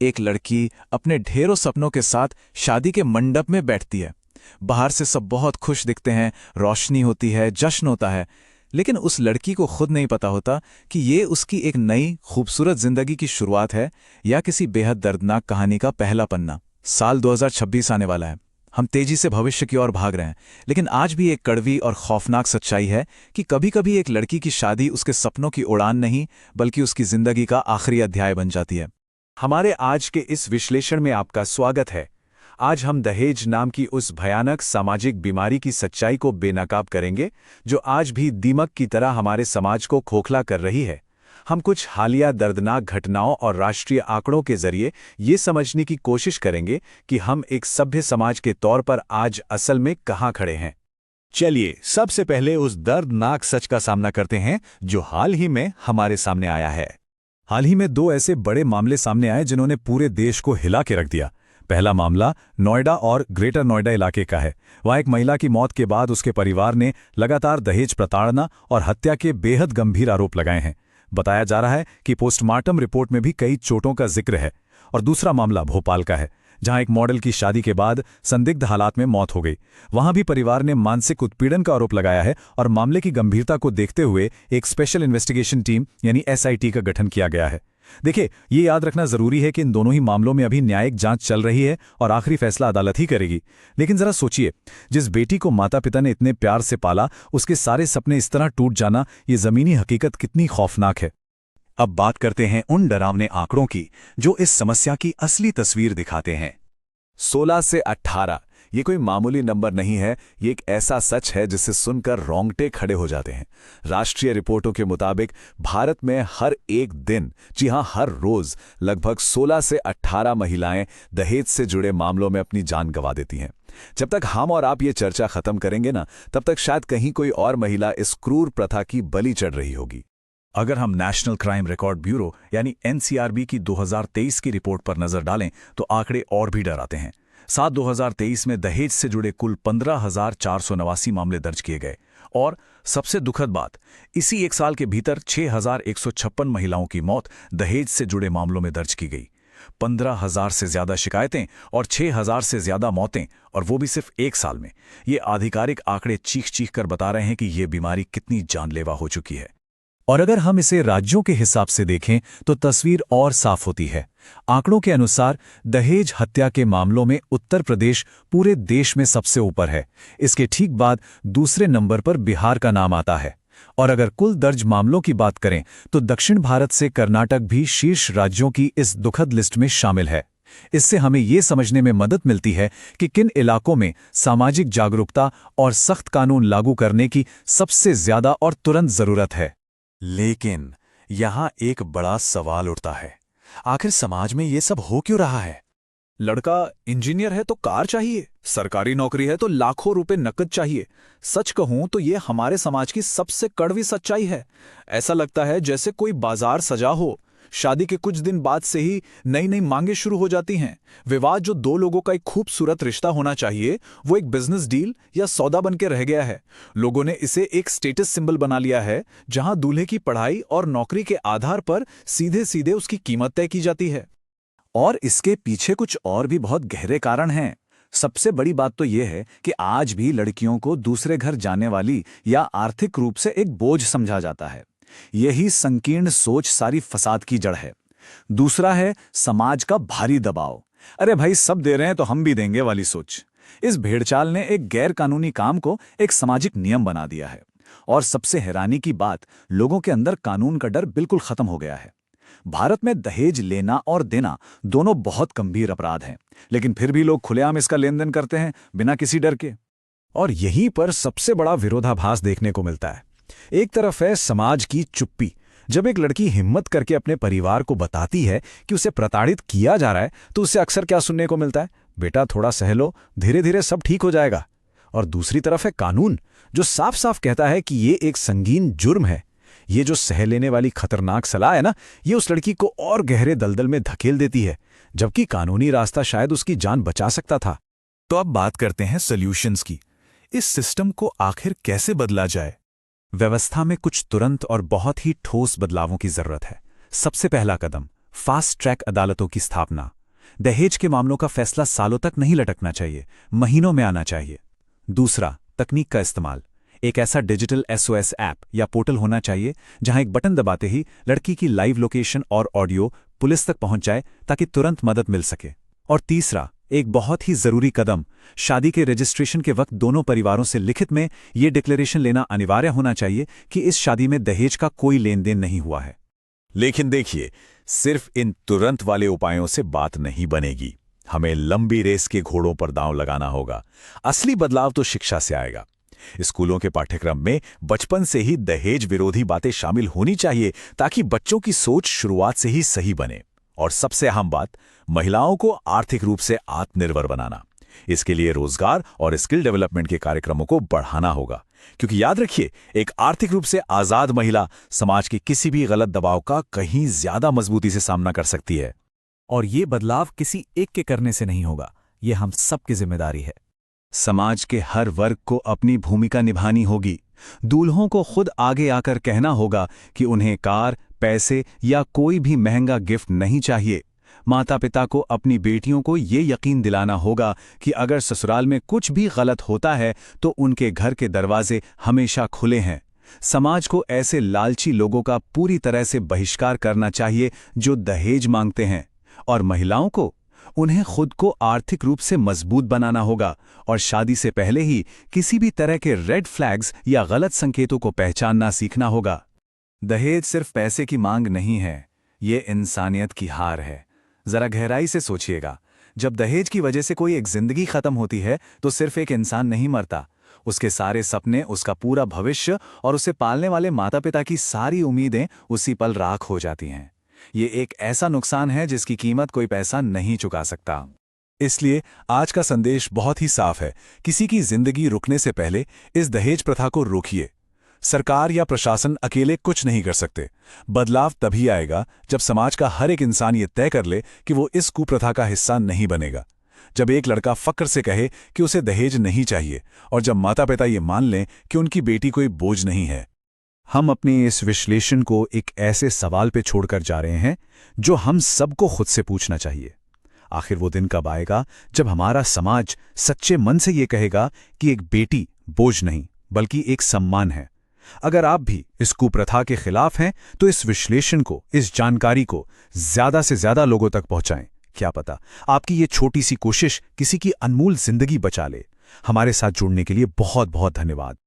एक लड़की अपने ढेरों सपनों के साथ शादी के मंडप में बैठती है। बाहर से सब बहुत खुश दिखते हैं, रोशनी होती है, जश्न होता है। लेकिन उस लड़की को खुद नहीं पता होता कि ये उसकी एक नई खूबसूरत जिंदगी की शुरुआत है या किसी बेहद दर्दनाक कहानी का पहला पन्ना। साल 2026 आने वाला है। हम तेजी से भविष्य की ओर भाग रहे हैं, लेकिन आज भी एक कड़वी और खौफनाक सच्चाई है कि कभी-कभी एक लड़की की शादी उसके सपनों की उड़ान नहीं, बल्कि उसकी जिंदगी का आखिरी अध्याय बन जाती है। हमारे आज के इस विश्लेषण में आपका स्वागत है। आज हम दहेज नाम की उस भयानक सामाजिक बीमारी की सच्चाई को बेनकाब करेंगे, जो आज भी दीमक की तरह हमारे समाज को खोखला कर रही है। हम कुछ हालिया दर्दनाक घटनाओं और राष्ट्रीय आंकड़ों के जरिए ये समझने की कोशिश करेंगे कि हम एक सभ्य समाज के तौर पर आज असल में कहाँ खड़े हैं। चलिए, सबसे पहले उस दर्दनाक सच का सामना करते हैं जो हाल ही में हमारे सामने आया है। हाल ही में दो ऐसे बड़े मामले सामने आए जिन्होंने पूरे देश को हिला के रख दिया। पहला मामला नोएडा और ग्रेटर नोएडा इलाके का है। वहाँ एक महिला की मौत के बाद उसके परिवार ने लगातार दहेज प्रताड़ना और हत्या के बेहद गंभीर आरोप लगाए हैं। बताया जा रहा है कि पोस्टमार्टम रिपोर्ट में भी कई चोटों का जिक्र है। और दूसरा मामला भोपाल का है, जहां एक मॉडल की शादी के बाद संदिग्ध हालात में मौत हो गई। वहां भी परिवार ने मानसिक उत्पीड़न का आरोप लगाया है और मामले की गंभीरता को देखते हुए एक स्पेशल इन्वेस्टिगेशन टीम यानी SIT का गठन किया गया है। देखिए, ये याद रखना जरूरी है कि इन दोनों ही मामलों में अभी न्यायिक जांच चल रही है और आखिरी फैसला अदालत ही करेगी। लेकिन जरा सोचिए, जिस बेटी को माता पिता ने इतने प्यार से पाला, उसके सारे सपने इस तरह टूट जाना, ये जमीनी हकीकत कितनी खौफनाक है। अब बात करते हैं उन डरावने आंकड़ों की जो इस समस्या की असली तस्वीर दिखाते हैं। 16 से 18 ये कोई मामूली नंबर नहीं है, ये एक ऐसा सच है जिसे सुनकर रोंगटे खड़े हो जाते हैं। राष्ट्रीय रिपोर्टों के मुताबिक भारत में हर एक दिन, जी हां हर रोज, लगभग 16 से 18 महिलाएं दहेज से जुड़े मामलों में अपनी जान गंवा देती हैं। जब तक हम और आप ये चर्चा खत्म करेंगे ना, तब तक शायद कहीं कोई और महिला इस क्रूर प्रथा की बलि चढ़ रही होगी। अगर हम नेशनल क्राइम रिकॉर्ड ब्यूरो यानी NCRB की 2023 की रिपोर्ट पर नजर डालें तो आंकड़े और भी डराते हैं। साल 2023 में दहेज से जुड़े कुल 15,489 मामले दर्ज किए गए और सबसे दुखद बात, इसी एक साल के भीतर 6,156 महिलाओं की मौत दहेज से जुड़े मामलों में दर्ज की गई। 15,000 से ज्यादा शिकायतें और 6,000 से ज्यादा मौतें, और वो भी सिर्फ एक साल में। ये आधिकारिक आंकड़े चीख चीख कर बता रहे हैं कि ये बीमारी कितनी जानलेवा हो चुकी है। और अगर हम इसे राज्यों के हिसाब से देखें तो तस्वीर और साफ होती है। आंकड़ों के अनुसार दहेज हत्या के मामलों में उत्तर प्रदेश पूरे देश में सबसे ऊपर है। इसके ठीक बाद दूसरे नंबर पर बिहार का नाम आता है। और अगर कुल दर्ज मामलों की बात करें तो दक्षिण भारत से कर्नाटक भी शीर्ष राज्यों की इस दुखद लिस्ट में शामिल है। इससे हमें ये समझने में मदद मिलती है कि किन इलाकों में सामाजिक जागरूकता और सख्त कानून लागू करने की सबसे ज्यादा और तुरंत जरूरत है। लेकिन यहां एक बड़ा सवाल उठता है, आखिर समाज में ये सब हो क्यों रहा है? लड़का इंजीनियर है तो कार चाहिए, सरकारी नौकरी है तो लाखों रुपए नकद चाहिए। सच कहूं तो ये हमारे समाज की सबसे कड़वी सच्चाई है। ऐसा लगता है जैसे कोई बाजार सजा हो। शादी के कुछ दिन बाद से ही नई नई मांगे शुरू हो जाती हैं। विवाह जो दो लोगों का एक खूबसूरत रिश्ता होना चाहिए, वो एक बिजनेस डील या सौदा बन के रह गया है। लोगों ने इसे एक स्टेटस सिंबल बना लिया है, जहां दूल्हे की पढ़ाई और नौकरी के आधार पर सीधे सीधे उसकी कीमत तय की जाती है। और इसके पीछे कुछ और भी बहुत गहरे कारण हैं। सबसे बड़ी बात तो यह है कि आज भी लड़कियों को दूसरे घर जाने वाली या आर्थिक रूप से एक बोझ समझा जाता है। यही संकीर्ण सोच सारी फसाद की जड़ है। दूसरा है समाज का भारी दबाव। अरे भाई, सब दे रहे हैं तो हम भी देंगे वाली सोच। इस भेड़चाल ने एक गैर कानूनी काम को एक सामाजिक नियम बना दिया है। और सबसे हैरानी की बात, लोगों के अंदर कानून का डर बिल्कुल खत्म हो गया है। भारत में दहेज लेना और देना दोनों बहुत गंभीर अपराध हैं, लेकिन फिर भी लोग खुलेआम इसका लेन देन करते हैं बिना किसी डर के। और यहीं पर सबसे बड़ा विरोधाभास देखने को मिलता है। एक तरफ है समाज की चुप्पी। जब एक लड़की हिम्मत करके अपने परिवार को बताती है कि उसे प्रताड़ित किया जा रहा है, तो उसे अक्सर क्या सुनने को मिलता है? बेटा, थोड़ा सह लो, धीरे धीरे सब ठीक हो जाएगा। और दूसरी तरफ है कानून, जो साफ साफ कहता है कि ये एक संगीन जुर्म है। ये जो सह लेने वाली खतरनाक सलाह है ना, ये उस लड़की को और गहरे दलदल में धकेल देती है, जबकि कानूनी रास्ता शायद उसकी जान बचा सकता था। तो अब बात करते हैं सॉल्यूशंस की। इस सिस्टम को आखिर कैसे बदला जाए? व्यवस्था में कुछ तुरंत और बहुत ही ठोस बदलावों की जरूरत है। सबसे पहला कदम, फास्ट ट्रैक अदालतों की स्थापना। दहेज के मामलों का फैसला सालों तक नहीं लटकना चाहिए, महीनों में आना चाहिए। दूसरा, तकनीक का इस्तेमाल। एक ऐसा डिजिटल SOS ऐप या पोर्टल होना चाहिए जहां एक बटन दबाते ही लड़की की लाइव लोकेशन और ऑडियो पुलिस तक पहुंच जाए ताकि तुरंत मदद मिल सके। और तीसरा, एक बहुत ही जरूरी कदम, शादी के रजिस्ट्रेशन के वक्त दोनों परिवारों से लिखित में ये डिक्लेरेशन लेना अनिवार्य होना चाहिए कि इस शादी में दहेज का कोई लेन देन नहीं हुआ है। लेकिन देखिए, सिर्फ इन तुरंत वाले उपायों से बात नहीं बनेगी। हमें लंबी रेस के घोड़ों पर दांव लगाना होगा। असली बदलाव तो शिक्षा से आएगा। स्कूलों के पाठ्यक्रम में बचपन से ही दहेज विरोधी बातें शामिल होनी चाहिए ताकि बच्चों की सोच शुरुआत से ही सही बने। और सबसे अहम बात, महिलाओं को आर्थिक रूप से आत्मनिर्भर बनाना। इसके लिए रोजगार और स्किल डेवलपमेंट के कार्यक्रमों को बढ़ाना होगा, क्योंकि याद रखिए, एक आर्थिक रूप से आजाद महिला समाज के किसी भी गलत दबाव का कहीं ज्यादा मजबूती से सामना कर सकती है। और ये बदलाव किसी एक के करने से नहीं होगा, ये हम सबकी जिम्मेदारी है। समाज के हर वर्ग को अपनी भूमिका निभानी होगी। दूल्हों को खुद आगे आकर कहना होगा कि उन्हें कार, पैसे या कोई भी महंगा गिफ्ट नहीं चाहिए। माता पिता को अपनी बेटियों को ये यकीन दिलाना होगा कि अगर ससुराल में कुछ भी गलत होता है तो उनके घर के दरवाजे हमेशा खुले हैं। समाज को ऐसे लालची लोगों का पूरी तरह से बहिष्कार करना चाहिए जो दहेज मांगते हैं। और महिलाओं को उन्हें खुद को आर्थिक रूप से मजबूत बनाना होगा और शादी से पहले ही किसी भी तरह के रेड फ्लैग्स या गलत संकेतों को पहचानना सीखना होगा। दहेज सिर्फ पैसे की मांग नहीं है, ये इंसानियत की हार है। जरा गहराई से सोचिएगा, जब दहेज की वजह से कोई एक जिंदगी खत्म होती है तो सिर्फ एक इंसान नहीं मरता, उसके सारे सपने, उसका पूरा भविष्य और उसे पालने वाले माता पिता की सारी उम्मीदें उसी पल राख हो जाती हैं। ये एक ऐसा नुकसान है जिसकी कीमत कोई पैसा नहीं चुका सकता। इसलिए आज का संदेश बहुत ही साफ है, किसी की जिंदगी रुकने से पहले इस दहेज प्रथा को रोकिए। सरकार या प्रशासन अकेले कुछ नहीं कर सकते। बदलाव तभी आएगा जब समाज का हर एक इंसान ये तय कर ले कि वो इस कुप्रथा का हिस्सा नहीं बनेगा। जब एक लड़का फक्र से कहे कि उसे दहेज नहीं चाहिए और जब माता पिता ये मान लें कि उनकी बेटी कोई बोझ नहीं है। हम अपने इस विश्लेषण को एक ऐसे सवाल पे छोड़कर जा रहे हैं जो हम सबको खुद से पूछना चाहिए। आखिर वो दिन कब आएगा जब हमारा समाज सच्चे मन से ये कहेगा कि एक बेटी बोझ नहीं बल्कि एक सम्मान है। अगर आप भी इस कुप्रथा के खिलाफ हैं तो इस विश्लेषण को, इस जानकारी को ज्यादा से ज्यादा लोगों तक पहुंचाएं। क्या पता आपकी ये छोटी सी कोशिश किसी की अनमोल जिंदगी बचा ले। हमारे साथ जुड़ने के लिए बहुत बहुत धन्यवाद।